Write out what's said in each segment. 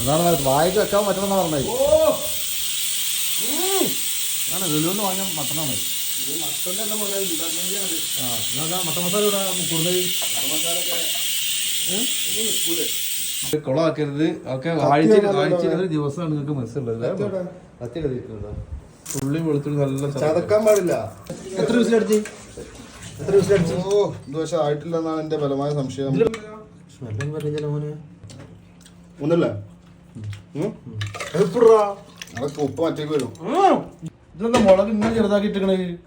അതാണ് വായിക്ക് വെക്കാൻ പറ്റണമെന്ന് പറഞ്ഞത്. ആണ് വെളുന്ന് വാങ്ങാൻ മട്ടനാണ്. മട്ടൻ മസാല ഇവിടെ കൂടുതൽ കുളമാക്കരുത്. ഒക്കെ ആഴ്ചയിൽ ഒരു ദിവസമാണ് നിങ്ങൾക്ക് മനസ്സിലുള്ളത്. ഉള്ളി വെളുത്തുള്ളി നല്ല ചതക്കാൻ പാടില്ല. എത്ര വിസിലടിച്ച് ദോശ ആയിട്ടില്ലെന്നാണ് എന്റെ ബലമായ സംശയം. ഒന്നല്ലേ അതൊക്കെ ഉപ്പ് മറ്റേക്ക് വരും. ഇതെന്താ മുളക് ഇങ്ങനെ ചെറുതാക്കിയിട്ടേ?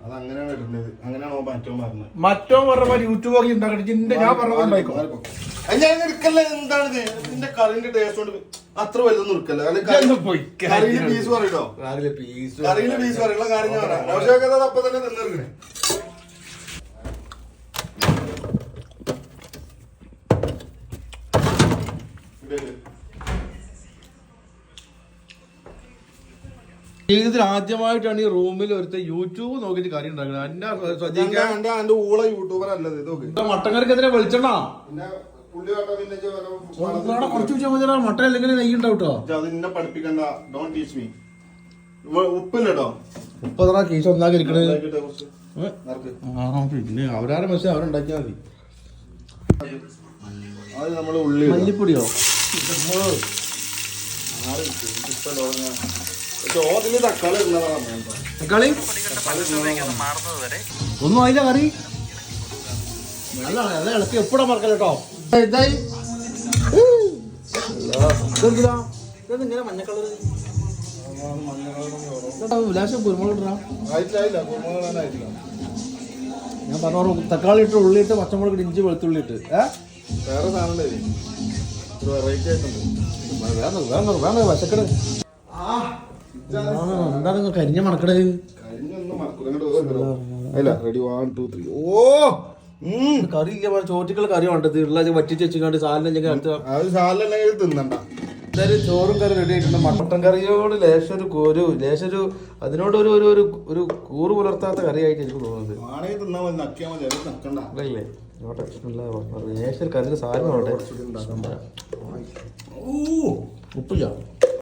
അത് അങ്ങനെയാണ് ഇടുന്നത്. അങ്ങനെയാണോ മറ്റോ പറഞ്ഞത്? മറ്റോ പറഞ്ഞ യൂട്യൂബ് ഒക്കെ ഉണ്ടാക്കട്ടെ. ഞാൻ പറഞ്ഞ എന്താണ് ഇതിന്റെ കറിന്റെ ടേസ്റ്റ് കൊണ്ട് അത്ര വലുതൊന്നും എടുക്കല്ല. കറിയില് പീസ് പറയട്ടോ. കറിയില് പീസ് പറയുള്ള കാര്യം ഞാൻ പറയാം. മോശമൊക്കെ അപ്പൊ തന്നെ തിന്നെടുക്കണേ. ജീവിതത്തിൽ ആദ്യമായിട്ടാണ് ഈ റൂമിൽ ഒരുത്ത യൂട്യൂബ് നോക്കിയിട്ട് കറി ഉണ്ടാക്കുന്നത്. എന്റെ ഊള യൂട്യൂബർ അല്ലത്. മട്ടൻ കറിക്കെതിരെ വെളിച്ചെണ്ണ കുറച്ച് മട്ടൻ അല്ലെങ്കിൽ നെയ്യ് ഉണ്ടാവും കേട്ടോ. അതിനെ പഠിപ്പിക്കണ്ട. Don't teach me. ഉപ്പില്ലട്ടോ. ഉപ്പതാ കേസ് ഒന്നാക്കി ഇരിക്കണേ. പിന്നെ അവരാരെ മെസ്സേജ് അവരുണ്ടാക്കിയാൽ മതി. അത് നമ്മള് ഉള്ളി മല്ലിപ്പൊടിയോ തക്കാളി തക്കാളി ഒന്നും ആയില്ല കറി. നല്ലതാണ്. നല്ല ഇളക്കി എപ്പോഴാ മറക്കല്ലോ കേട്ടോ. ഇതായി ഇങ്ങനെ മഞ്ഞ കളർ വിലാസം കുരുമുളക് ഇടാ. ഞാൻ പറഞ്ഞു തക്കാളി ഇട്ട് ഉള്ളി ഇട്ട് പച്ചമുളക് ഇഞ്ചി വെളുത്തുള്ളി ഇട്ട് വേറെ സാധനം വെറൈറ്റി ആയിട്ടുണ്ട്. വേണ്ട വശക്കട് എന്താണ് നിങ്ങൾ കരിഞ്ഞ മണക്കട? കറി ഇല്ല ചോറ്റിക്കുള്ള കറി വേണ്ടത് ഉള്ള വറ്റിച്ച് വെച്ചിട്ട് സാലിനെങ്കിൽ തിന്നണ്ട. എന്തായാലും ചോറും കറി റെഡി ആയിട്ടുണ്ട്. മട്ടൻ കറിയോട് ലേശൊരു അതിനോട് ഒരു കൂറ് പുലർത്താത്ത കറിയായിട്ട് എനിക്ക് തോന്നുന്നത്. അല്ലേ ലേശം കറിന്റെ സാധനം ഉപ്പില്ല.